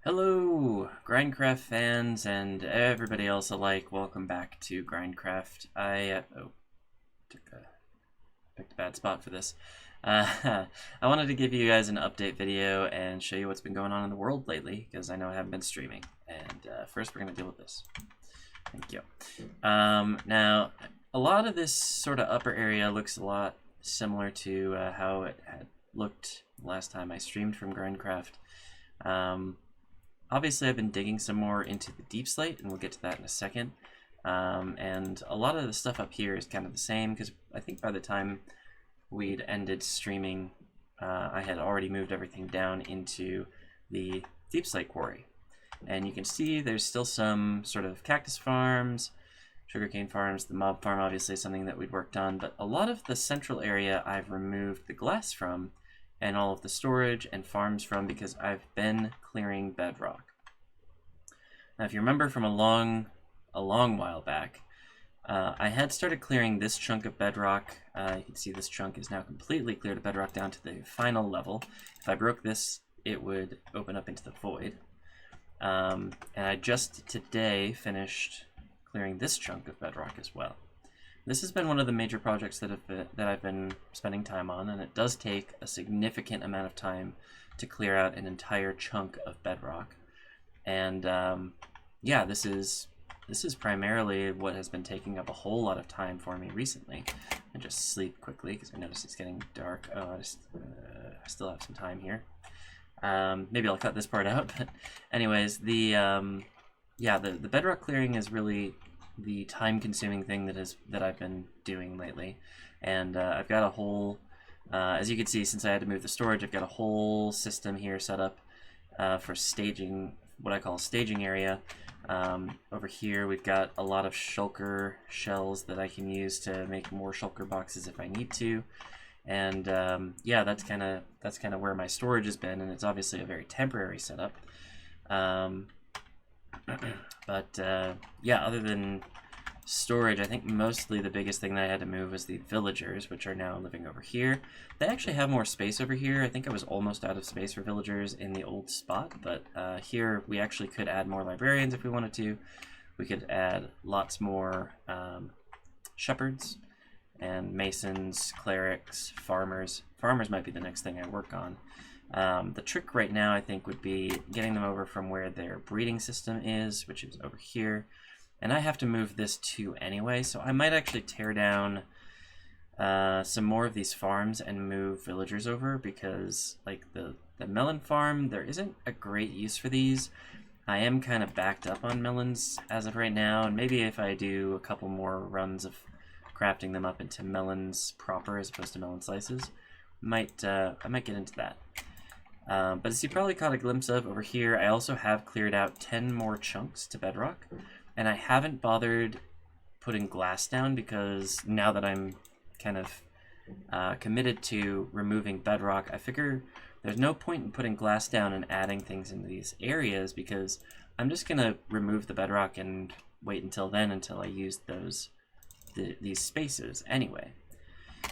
Hello, GrindCraft fans and everybody else alike. Welcome back to GrindCraft. Picked a bad spot for this. I wanted to give you guys an update video and show you what's been going on in the world lately, because I know I haven't been streaming. And first, we're going to deal with this. Thank you. Now, a lot of this sort of upper area looks a lot similar to how it had looked last time I streamed from GrindCraft. Obviously, I've been digging some more into the deep slate, and we'll get to that in a second. And a lot of the stuff up here is kind of the same, because I think by the time we'd ended streaming, I had already moved everything down into the deep slate quarry. And you can see there's still some sort of cactus farms, sugarcane farms. The mob farm obviously is something that we'd worked on, but a lot of the central area I've removed the glass from, and all of the storage and farms from, because I've been clearing bedrock. Now, if you remember from a long while back, I had started clearing this chunk of bedrock. You can see this chunk is now completely cleared of bedrock down to the final level. If I broke this, it would open up into the void. And I just today finished clearing this chunk of bedrock as well. This has been one of the major projects that I've been spending time on, and it does take a significant amount of time to clear out an entire chunk of bedrock. And yeah, this is primarily what has been taking up a whole lot of time for me recently. I just sleep quickly because I notice it's getting dark. Oh, I still have some time here. Maybe I'll cut this part out. But anyways, the bedrock clearing is really the time-consuming thing that I've been doing lately, and I've got a whole, as you can see, since I had to move the storage, I've got a whole system here set up for staging, what I call a staging area. Over here we've got a lot of shulker shells that I can use to make more shulker boxes if I need to, and yeah, that's kind of where my storage has been, and it's obviously a very temporary setup. But yeah, other than storage, I think mostly the biggest thing that I had to move was the villagers, which are now living over here. They actually have more space over here. I think I was almost out of space for villagers in the old spot, but here we actually could add more librarians if we wanted to. We could add lots more shepherds and masons, clerics, farmers. Farmers might be the next thing I work on. The trick right now, I think, would be getting them over from where their breeding system is, which is over here. And I have to move this too anyway, so I might actually tear down some more of these farms and move villagers over, because like the melon farm, there isn't a great use for these. I am kind of backed up on melons as of right now, and maybe if I do a couple more runs of crafting them up into melons proper as opposed to melon slices, I might get into that. But as you probably caught a glimpse of over here, I also have cleared out 10 more chunks to bedrock, and I haven't bothered putting glass down because now that I'm kind of committed to removing bedrock, I figure there's no point in putting glass down and adding things into these areas, because I'm just going to remove the bedrock and wait until then, until I use these spaces anyway.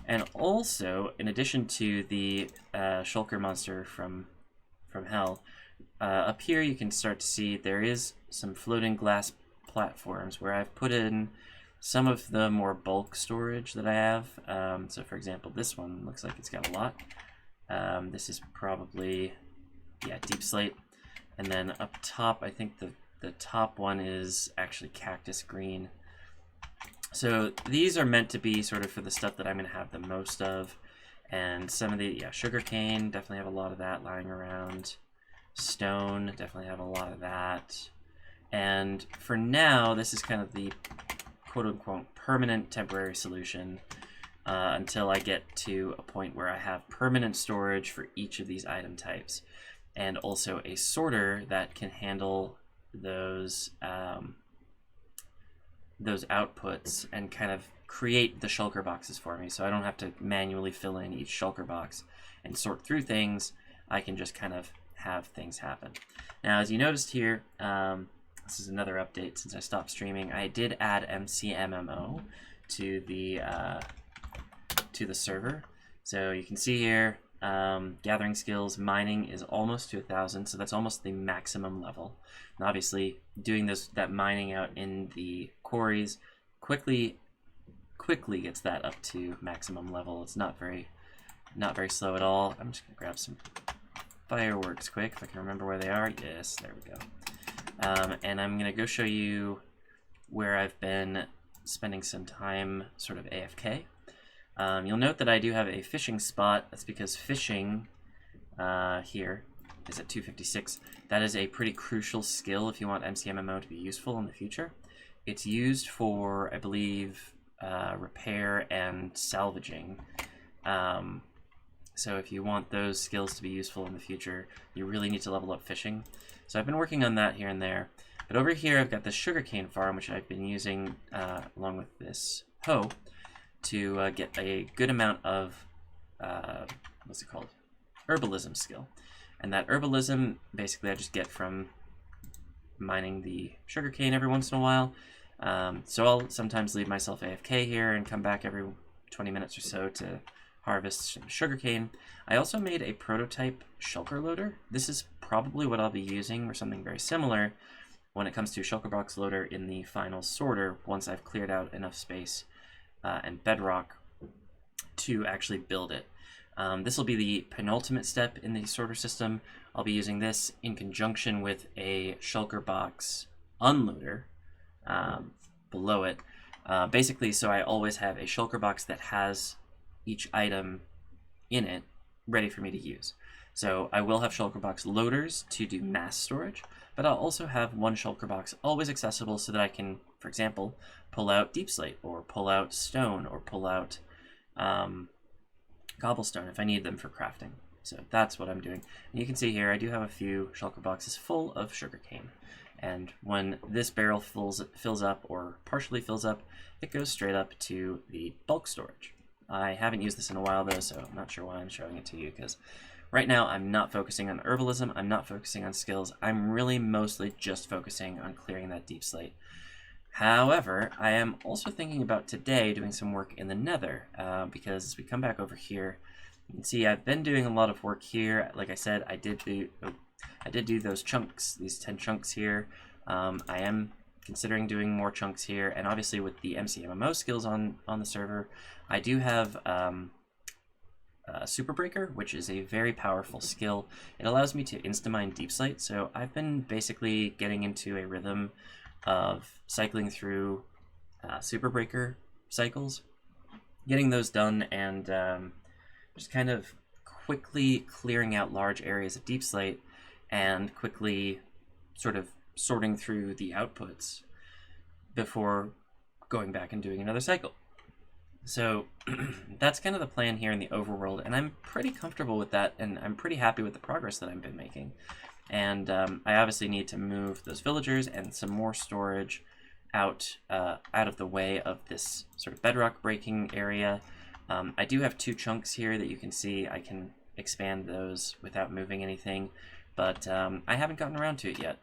And also, in addition to the shulker monster from hell, up here you can start to see there is some floating glass platforms where I've put in some of the more bulk storage that I have. So for example, this one looks like it's got a lot. This is probably, yeah, deep slate. And then up top, I think the top one is actually cactus green. So these are meant to be sort of for the stuff that I'm going to have the most of. And some of the, yeah, sugarcane, definitely have a lot of that lying around. Stone, definitely have a lot of that. And for now, this is kind of the quote-unquote permanent temporary solution until I get to a point where I have permanent storage for each of these item types. And also a sorter that can handle those outputs and kind of create the shulker boxes for me, so I don't have to manually fill in each shulker box and sort through things. I can just kind of have things happen. Now, as you noticed here, this is another update since I stopped streaming. I did add MCMMO to the server, so you can see here gathering skills, mining is almost to 1,000, so that's almost the maximum level. And obviously, doing that mining out in the quarries quickly gets that up to maximum level. It's not very slow at all. I'm just gonna grab some fireworks quick if I can remember where they are. Yes, there we go. And I'm gonna go show you where I've been spending some time sort of AFK. You'll note that I do have a fishing spot. That's because fishing here is at 256. That is a pretty crucial skill if you want MCMMO to be useful in the future. It's used for, I believe, repair and salvaging. So if you want those skills to be useful in the future, you really need to level up fishing. So I've been working on that here and there. But over here, I've got the sugarcane farm, which I've been using along with this hoe to get a good amount of, what's it called? Herbalism skill. And that herbalism, basically, I just get from mining the sugarcane every once in a while. So I'll sometimes leave myself AFK here and come back every 20 minutes or so to harvest some sugarcane. I also made a prototype shulker loader. This is probably what I'll be using or something very similar when it comes to shulker box loader in the final sorter once I've cleared out enough space and bedrock to actually build it. This will be the penultimate step in the sorter system. I'll be using this in conjunction with a shulker box unloader below it. Basically, so I always have a shulker box that has each item in it ready for me to use. So I will have shulker box loaders to do mass storage, but I'll also have one shulker box always accessible so that I can, for example, pull out deep slate or pull out stone or pull out cobblestone if I need them for crafting. So that's what I'm doing. And you can see here I do have a few shulker boxes full of sugarcane. And when this barrel fills up or partially fills up, it goes straight up to the bulk storage. I haven't used this in a while though, so I'm not sure why I'm showing it to you, because right now I'm not focusing on herbalism, I'm not focusing on skills, I'm really mostly just focusing on clearing that deep slate. However, I am also thinking about today doing some work in the nether, because as we come back over here, you can see I've been doing a lot of work here. Like I said, I did do those chunks, these 10 chunks here. I am considering doing more chunks here, and obviously with the MCMMO skills on the server, I do have Super Breaker, which is a very powerful skill. It allows me to insta-mine deep slate, so I've been basically getting into a rhythm of cycling through Super Breaker cycles, getting those done, and just kind of quickly clearing out large areas of deep slate and quickly sort of sorting through the outputs before going back and doing another cycle. So that's kind of the plan here in the overworld, and I'm pretty comfortable with that, and I'm pretty happy with the progress that I've been making. And I obviously need to move those villagers and some more storage out of the way of this sort of bedrock breaking area. I do have 2 chunks here that you can see. I can expand those without moving anything, but I haven't gotten around to it yet.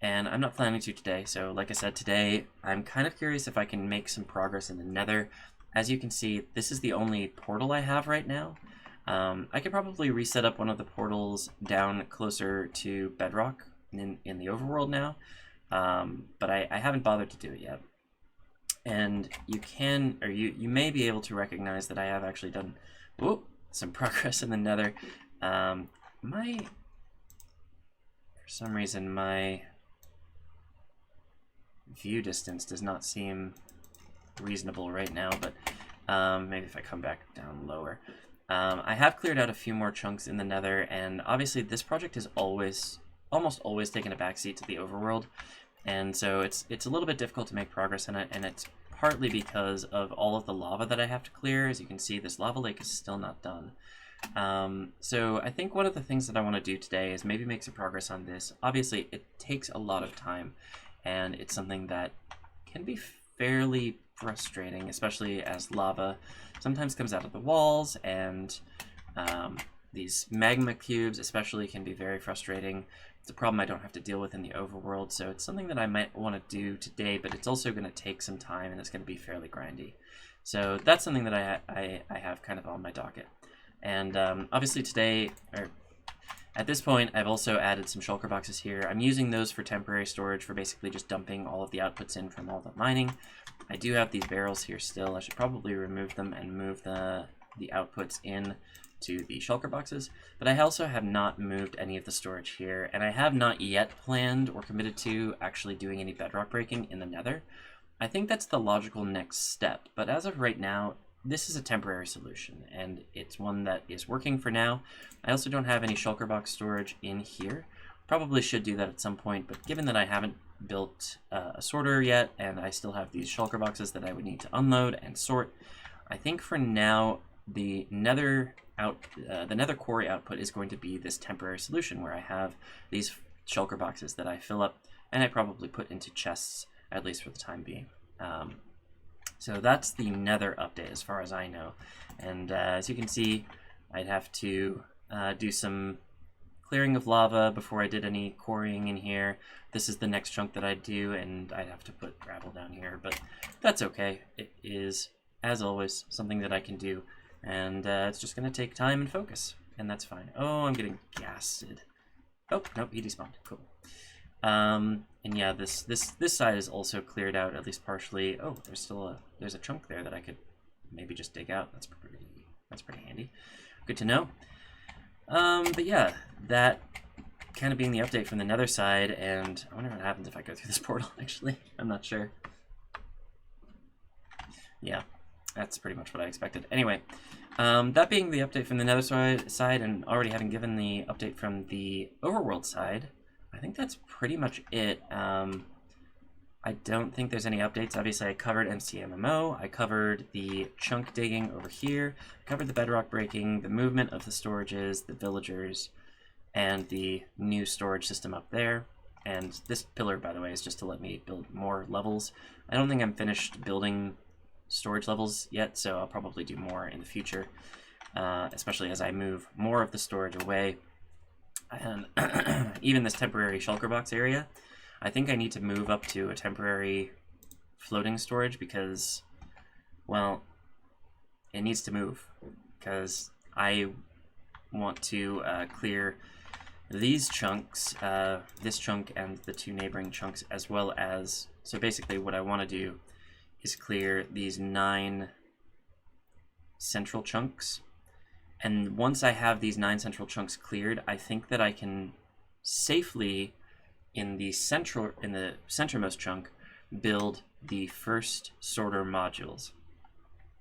And I'm not planning to today, so like I said, today I'm kind of curious if I can make some progress in the nether. As you can see, this is the only portal I have right now. I could probably reset up one of the portals down closer to bedrock in the overworld now, but I haven't bothered to do it yet. And you can, or you may be able to recognize that I have actually done some progress in the nether. For some reason, my view distance does not seem reasonable right now, but maybe if I come back down lower. I have cleared out a few more chunks in the nether, and obviously this project has almost always taken a backseat to the overworld, and so it's a little bit difficult to make progress in it, and it's partly because of all of the lava that I have to clear. As you can see, this lava lake is still not done. So I think one of the things that I want to do today is maybe make some progress on this. Obviously, it takes a lot of time, and it's something that can be fairly frustrating, especially as lava sometimes comes out of the walls, and these magma cubes especially can be very frustrating. It's a problem I don't have to deal with in the overworld, so it's something that I might want to do today, but it's also going to take some time, and it's going to be fairly grindy. So that's something that I have kind of on my docket. And obviously today, or at this point, I've also added some shulker boxes here. I'm using those for temporary storage for basically just dumping all of the outputs in from all the mining. I do have these barrels here still. I should probably remove them and move the outputs in to the shulker boxes. But I also have not moved any of the storage here, and I have not yet planned or committed to actually doing any bedrock breaking in the nether. I think that's the logical next step, but as of right now, this is a temporary solution, and it's one that is working for now. I also don't have any shulker box storage in here. Probably should do that at some point, but given that I haven't built a sorter yet, and I still have these shulker boxes that I would need to unload and sort, I think for now the nether quarry output is going to be this temporary solution where I have these shulker boxes that I fill up and I probably put into chests, at least for the time being. So that's the nether update as far as I know. And as you can see, I'd have to do some clearing of lava before I did any quarrying in here. This is the next chunk that I'd do, and I'd have to put gravel down here, but that's okay. It is, as always, something that I can do, and it's just going to take time and focus, and that's fine. Oh, I'm getting gassed. Oh, nope, he despawned. Cool. And yeah, this side is also cleared out, at least partially. Oh, there's a chunk there that I could maybe just dig out. That's pretty handy. Good to know. But yeah, that kind of being the update from the nether side, and I wonder what happens if I go through this portal, actually. I'm not sure. Yeah, that's pretty much what I expected. Anyway, that being the update from the nether side, and already having given the update from the overworld side, I think that's pretty much it. I don't think there's any updates. Obviously, I covered MCMMO, I covered the chunk digging over here, I covered the bedrock breaking, the movement of the storages, the villagers, and the new storage system up there. And this pillar, by the way, is just to let me build more levels. I don't think I'm finished building storage levels yet, so I'll probably do more in the future, especially as I move more of the storage away. And even this temporary shulker box area, I think I need to move up to a temporary floating storage because, well, it needs to move because I want to clear these chunks, this chunk and the two neighboring chunks, as well as, so basically what I want to do is clear these 9 central chunks. And once I have these 9 central chunks cleared, I think that I can safely, in the centermost chunk, build the first sorter modules.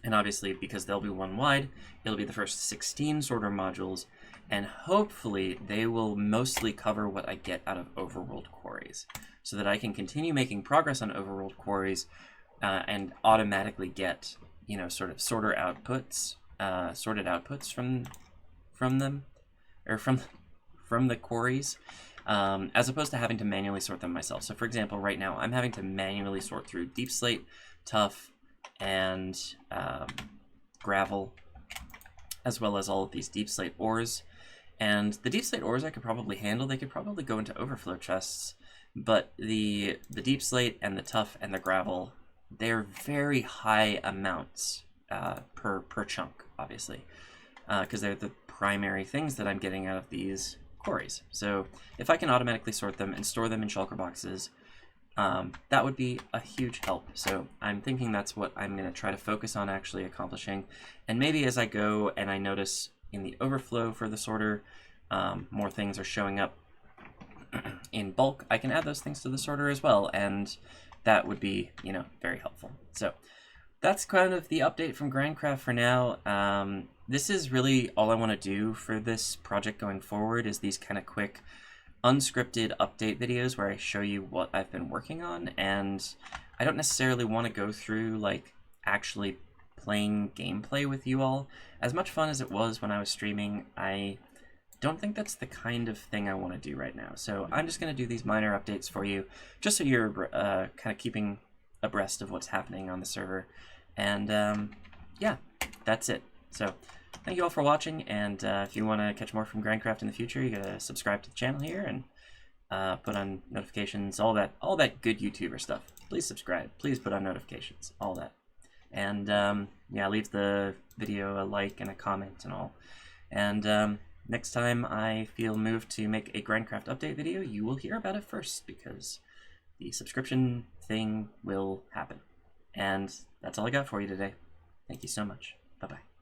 And obviously, because they'll be 1 wide, it'll be the first 16 sorter modules, and hopefully they will mostly cover what I get out of overworld quarries, so that I can continue making progress on overworld quarries and automatically get, you know, sort of sorted outputs from them, or from the quarries, as opposed to having to manually sort them myself. So for example, right now I'm having to manually sort through deep slate, tuff, and gravel, as well as all of these deep slate ores. And the deep slate ores I could probably handle. They could probably go into overflow chests, but the deep slate and the tuff and the gravel, they're very high amounts per chunk, obviously, because they're the primary things that I'm getting out of these quarries. So if I can automatically sort them and store them in shulker boxes, that would be a huge help. So I'm thinking that's what I'm going to try to focus on actually accomplishing. And maybe as I go and I notice in the overflow for the sorter, more things are showing up in bulk, I can add those things to the sorter as well, and that would be, you know, very helpful. So that's kind of the update from GrindCraft for now. This is really all I want to do for this project going forward, is these kind of quick unscripted update videos where I show you what I've been working on, and I don't necessarily want to go through like actually playing gameplay with you all. As much fun as it was when I was streaming, I don't think that's the kind of thing I want to do right now. So I'm just going to do these minor updates for you, just so you're kind of keeping abreast of what's happening on the server. And yeah, that's it. So thank you all for watching, and if you want to catch more from GrindCraft in the future, you gotta subscribe to the channel here and put on notifications, all that good YouTuber stuff. Please subscribe, please put on notifications, all that. And yeah, leave the video a like and a comment and all. And next time I feel moved to make a GrindCraft update video, you will hear about it first, because the subscription thing will happen. And that's all I got for you today. Thank you so much. Bye-bye.